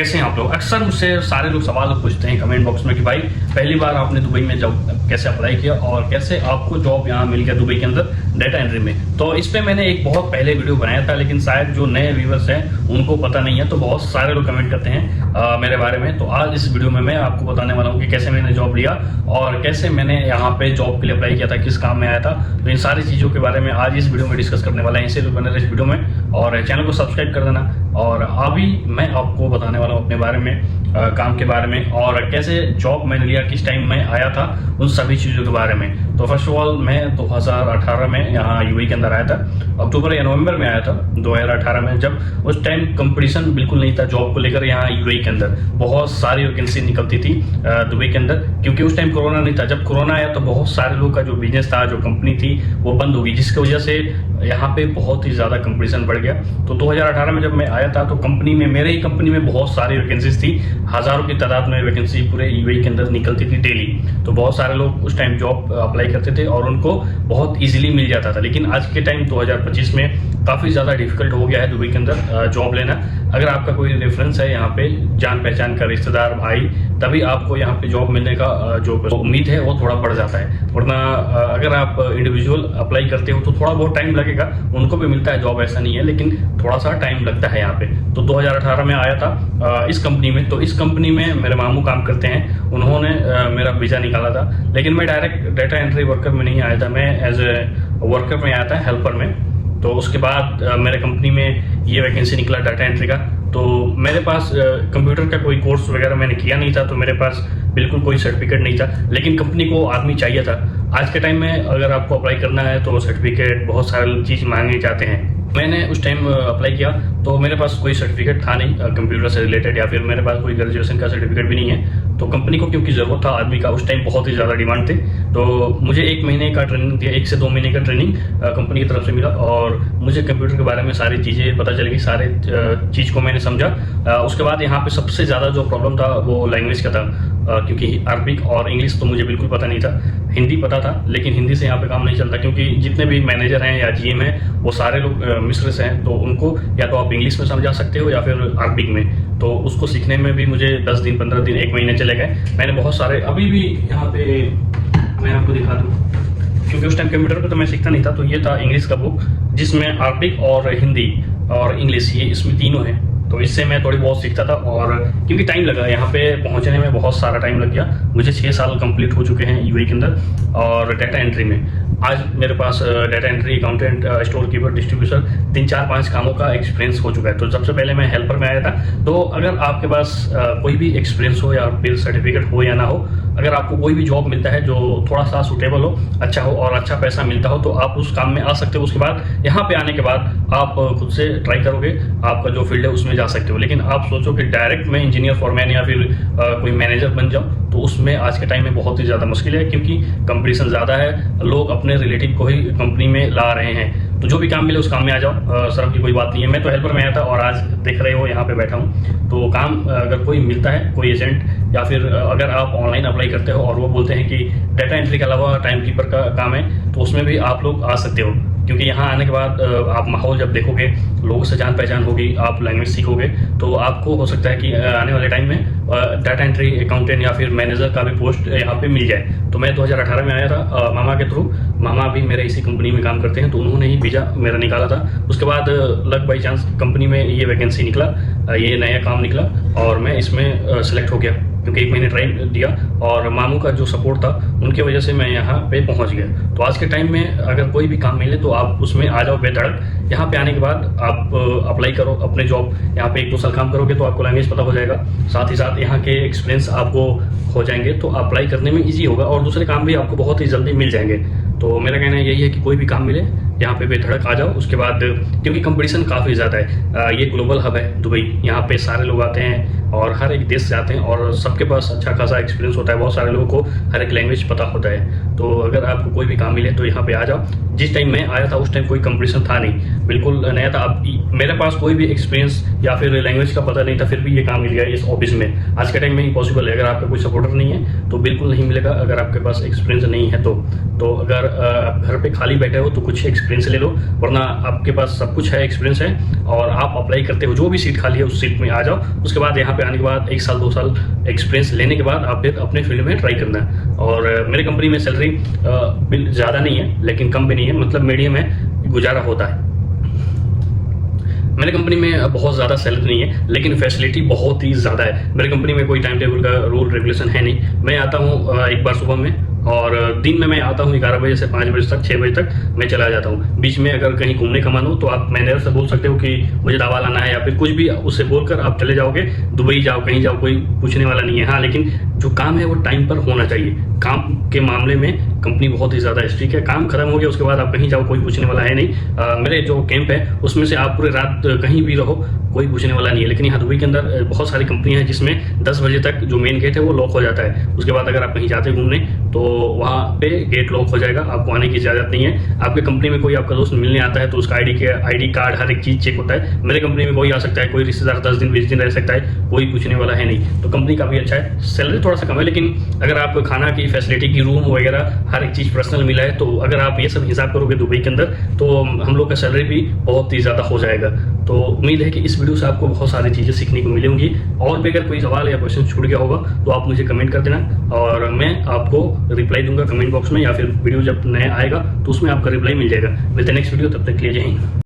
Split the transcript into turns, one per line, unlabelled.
कैसे हैं आप लोग। अक्सर मुझसे सारे लोग सवाल पूछते हैं कमेंट बॉक्स में कि भाई पहली बार आपने दुबई में जॉब कैसे अप्लाई किया और कैसे आपको जॉब यहाँ मिल गया दुबई के अंदर डाटा एंट्री में। तो इस पे मैंने एक बहुत पहले वीडियो बनाया था, लेकिन शायद जो नए व्यूवर्स हैं उनको पता नहीं है, तो बहुत सारे लोग कमेंट करते हैं मेरे बारे में। तो आज इस वीडियो में मैं आपको बताने वाला हूँ कि कैसे मैंने जॉब लिया और कैसे मैंने यहाँ पे जॉब के लिए अप्लाई किया था, किस काम में आया था। तो इन सारी चीज़ों के बारे में आज इस वीडियो में डिस्कस करने वाला है, इसे लोग बने रहे इस वीडियो में और चैनल को सब्सक्राइब कर देना। और अभी मैं आपको बताने वाला हूँ अपने बारे में, काम के बारे में और कैसे जॉब मैंने लिया, किस टाइम में आया था, उन सभी चीज़ों के बारे में। तो फर्स्ट ऑफ ऑल मैं 2018 में यहाँ यूएई के अंदर आया था, अक्टूबर या नवंबर में आया था 2018 में, जब उस टाइम कंपटीशन बिल्कुल नहीं था जॉब को लेकर। यहाँ यूएई के अंदर बहुत सारी वैकेंसी निकलती थी दुबई के अंदर, क्योंकि उस टाइम कोरोना नहीं था। जब कोरोना आया तो बहुत सारे लोग का जो बिजनेस था, जो कंपनी थी, वो बंद हो गई, जिसकी वजह से यहाँ पे बहुत ही ज़्यादा कंपटीशन बढ़ गया। तो 2018 में जब मैं आया था तो कंपनी में, मेरे ही कंपनी में बहुत सारी वैकेंसीज थी, हज़ारों की तादाद में वैकेंसी पूरे यूएई के अंदर निकलती थी डेली। तो बहुत सारे लोग उस टाइम जॉब अप्लाई करते थे और उनको बहुत इजीली मिल जाता था। लेकिन आज के टाइम 2025 में काफ़ी ज़्यादा डिफिकल्ट हो गया है दुबई के अंदर जॉब लेना। अगर आपका कोई रेफरेंस है यहाँ पे, जान पहचान का रिश्तेदार, भाई, तभी आपको यहाँ पे जॉब मिलने का जो उम्मीद है वो थोड़ा बढ़ जाता है। वरना अगर आप इंडिविजुअल अप्लाई करते हो तो थोड़ा बहुत टाइम लगेगा, उनको भी मिलता है जॉब, ऐसा नहीं है, लेकिन थोड़ा सा टाइम लगता है यहाँ पे। तो 2018 में आया था इस कंपनी में। तो इस कंपनी में मेरे मामू काम करते हैं, उन्होंने मेरा वीज़ा निकाला था। लेकिन मैं डायरेक्ट डाटा एंट्री वर्कर में नहीं आया था, मैं एज ए वर्कर में आया था, हेल्पर में। तो उसके बाद मेरे कंपनी में ये वैकेंसी निकला डाटा एंट्री का। तो मेरे पास कंप्यूटर का कोई कोर्स वगैरह मैंने किया नहीं था, तो मेरे पास बिल्कुल कोई सर्टिफिकेट नहीं था, लेकिन कंपनी को आदमी चाहिए था। आज के टाइम में अगर आपको अप्लाई करना है तो सर्टिफिकेट, बहुत सारे चीज़ मांगे जाते हैं। मैंने उस टाइम अप्लाई किया तो मेरे पास कोई सर्टिफिकेट था नहीं कंप्यूटर से रिलेटेड, या फिर मेरे पास कोई ग्रेजुएशन का सर्टिफिकेट भी नहीं है। तो कंपनी को क्योंकि ज़रूरत था आदमी का, उस टाइम बहुत ही ज़्यादा डिमांड थे, तो मुझे 1 महीने का ट्रेनिंग दिया, 1 से 2 महीने का ट्रेनिंग कंपनी की तरफ से मिला और मुझे कंप्यूटर के बारे में सारी चीज़ें पता चल गई, सारे चीज़ को मैंने समझा। उसके बाद यहाँ पे सबसे ज़्यादा जो प्रॉब्लम था वो लैंग्वेज का था, क्योंकि अरबिक और इंग्लिश तो मुझे बिल्कुल पता नहीं था। हिंदी पता था, लेकिन हिंदी से यहाँ पे काम नहीं चलता, क्योंकि जितने भी मैनेजर हैं या जीएम हैं वो सारे लोग मिस्र से हैं। तो उनको या तो आप इंग्लिश में समझा सकते हो या फिर अरबिक में। तो उसको सीखने में भी मुझे 10 दिन, 15 दिन, 1 महीने चले गए। मैंने बहुत सारे, अभी भी यहाँ पे मैं आपको दिखा दूँ, क्योंकि उस टाइम कंप्यूटर पर तो मैं सीखता नहीं था। तो ये था इंग्लिश का बुक, जिसमें अरबिक और हिंदी और इंग्लिश, ये इसमें तीनों हैं। तो इससे मैं थोड़ी बहुत सीखता था। और क्योंकि टाइम लगा यहाँ पे पहुँचने में, बहुत सारा टाइम लग गया मुझे। 6 साल कंप्लीट हो चुके हैं यूएई के अंदर और डाटा एंट्री में। आज मेरे पास data entry, accountant, store keeper, distributor, 3, 4, 5 कामों का एक्सपीरियंस हो चुका है। तो सबसे पहले मैं हेल्पर में आया था। तो अगर आपके पास कोई भी एक्सपीरियंस हो या फिर सर्टिफिकेट हो या ना हो, अगर आपको कोई भी जॉब मिलता है जो थोड़ा सा सूटेबल हो, अच्छा हो और अच्छा पैसा मिलता हो, तो आप उस काम में आ सकते हो। उसके बाद यहाँ पे आने के बाद आप खुद से ट्राई करोगे, आपका जो फील्ड है उसमें जा सकते हो। लेकिन आप सोचो कि डायरेक्ट मैं इंजीनियर, फॉरमैन या फिर कोई मैनेजर बन जाऊँ, तो उसमें आज के टाइम में बहुत ही ज़्यादा मुश्किल है, क्योंकि कंपटीशन ज़्यादा है, लोग अपने रिलेटिव को ही कंपनी में ला रहे हैं। तो जो भी काम मिले उस काम में आ जाओ, शर्म की कोई बात नहीं है। मैं तो हेल्पर में आया था और आज देख रहे हो यहाँ पे बैठा हूँ। तो काम अगर कोई मिलता है, कोई एजेंट, या फिर अगर आप ऑनलाइन अप्लाई करते हो और वो बोलते हैं कि डाटा एंट्री के अलावा टाइम कीपर का काम है, तो उसमें भी आप लोग आ सकते हो। क्योंकि यहाँ आने के बाद आप माहौल जब देखोगे, लोगों से जान पहचान होगी, आप लैंग्वेज सीखोगे, तो आपको हो सकता है कि आने वाले टाइम में डाटा एंट्री, अकाउंटेंट या फिर मैनेजर का भी पोस्ट यहाँ पे मिल जाए। तो मैं 2018 में आया था मामा के थ्रू। मामा भी मेरे इसी कंपनी में काम करते हैं, तो उन्होंने ही वीज़ा मेरा निकाला था। उसके बाद लक बाई चांस कंपनी में ये वैकेंसी निकला, ये नया काम निकला और मैं इसमें सेलेक्ट हो गया, क्योंकि 1 महीने ट्राई दिया और मामू का जो सपोर्ट था उनके वजह से मैं यहाँ पे पहुँच गया। तो आज के टाइम में अगर कोई भी काम मिले तो आप उसमें आ जाओ बेधड़क। यहाँ पे आने के बाद आप अप्लाई करो अपने जॉब। यहाँ पे 1-2 साल काम करोगे तो आपको लैंग्वेज पता हो जाएगा, साथ ही साथ यहाँ के एक्सपीरियंस आपको हो जाएंगे, तो अप्लाई करने में ईजी होगा और दूसरे काम भी आपको बहुत ही जल्दी मिल जाएंगे। तो मेरा कहना यही है कि कोई भी काम मिले यहाँ पे बेधड़क आ जाओ। उसके बाद क्योंकि कंपटीशन काफ़ी ज़्यादा है, ये ग्लोबल हब है दुबई, यहाँ पे सारे लोग आते हैं और हर एक देश से आते हैं और सबके पास अच्छा खासा एक्सपीरियंस होता है। बहुत सारे लोगों को हर एक लैंग्वेज पता होता है। तो अगर आपको कोई भी काम मिले तो यहाँ पे आ जाओ। जिस टाइम मैं आया था उस टाइम कोई कंपटीशन था नहीं, बिल्कुल नया था। अब मेरे पास कोई भी एक्सपीरियंस या फिर लैंग्वेज का पता नहीं था, फिर भी ये काम मिल गया इस ऑफिस में। आज के टाइम में इम्पॉसिबल है, अगर आपका कोई सपोर्टर नहीं है तो बिल्कुल नहीं मिलेगा। अगर आपके पास एक्सपीरियंस नहीं है तो अगर आप घर पे खाली बैठे हो तो कुछ एक्सपीरियंस ले लो, वरना आपके पास सब कुछ है, एक्सपीरियंस है और आप अप्लाई करते हो, जो भी सीट खाली है उस सीट में आ जाओ। उसके बाद यहाँ पे आने के बाद 1 साल 2 साल एक्सपीरियंस लेने के बाद आप फिर अपने फील्ड में ट्राई करना है। और मेरी कंपनी में सैलरी ज़्यादा नहीं है लेकिन कम भी नहीं है, मतलब मीडियम है, गुजारा होता है। मेरी कंपनी में बहुत ज़्यादा सैलरी नहीं है लेकिन फैसिलिटी बहुत ही ज़्यादा है। मेरी कंपनी में कोई टाइम टेबल का रूल रेगुलेशन है नहीं। मैं आता हूँ एक बार सुबह में और दिन में मैं आता हूँ 11 बजे से 5 बजे तक, 6 बजे तक मैं चला जाता हूँ। बीच में अगर कहीं घूमने का मन हो तो आप मैनेजर से बोल सकते हो कि मुझे दवा लाना है या फिर कुछ भी, उससे बोलकर आप चले जाओगे। दुबई जाओ, कहीं जाओ, कोई पूछने वाला नहीं है। हाँ, लेकिन जो काम है वो टाइम पर होना चाहिए। काम के मामले में कंपनी बहुत ही ज़्यादा स्ट्रिक्ट है। काम खत्म हो गया उसके बाद आप कहीं जाओ, कोई पूछने वाला है नहीं। मेरे जो कैंप है उसमें से आप पूरे रात कहीं भी रहो, कोई पूछने वाला नहीं है। लेकिन यहाँ दुबई के अंदर बहुत सारी कंपनियाँ हैं जिसमें 10 बजे तक जो मेन गेट है वो लॉक हो जाता है। उसके बाद अगर आप कहीं जाते घूमने तो वहाँ पे गेट लॉक हो जाएगा, आपको आने की इजाज़त नहीं है। आपके कंपनी में कोई आपका दोस्त मिलने आता है तो उसका आईडी कार्ड हर एक चीज़ चेक होता है। मेरे कंपनी में कोई आ सकता है, कोई रिश्तेदार 10 दिन 20 दिन रह सकता है, कोई पूछने वाला है नहीं। तो कंपनी काफ़ी अच्छा है। सैलरी थोड़ा सा कम है लेकिन अगर आपको खाना की फैसिलिटी की, रूम वगैरह हर एक चीज़ पर्सनल मिला है, तो अगर आप ये सब हिसाब करोगे दुबई के अंदर तो हम लोग का सैलरी भी बहुत ही ज़्यादा हो जाएगा। तो उम्मीद है कि इस वीडियो से आपको बहुत सारी चीज़ें सीखने को मिलेंगी। और भी अगर कोई सवाल या क्वेश्चन छूट गया होगा तो आप मुझे कमेंट कर देना और मैं आपको रिप्लाई दूंगा कमेंट बॉक्स में, या फिर वीडियो जब नया आएगा तो उसमें आपका रिप्लाई मिल जाएगा। मिलते हैं नेक्स्ट वीडियो, तब तक के लिए जय हिंद।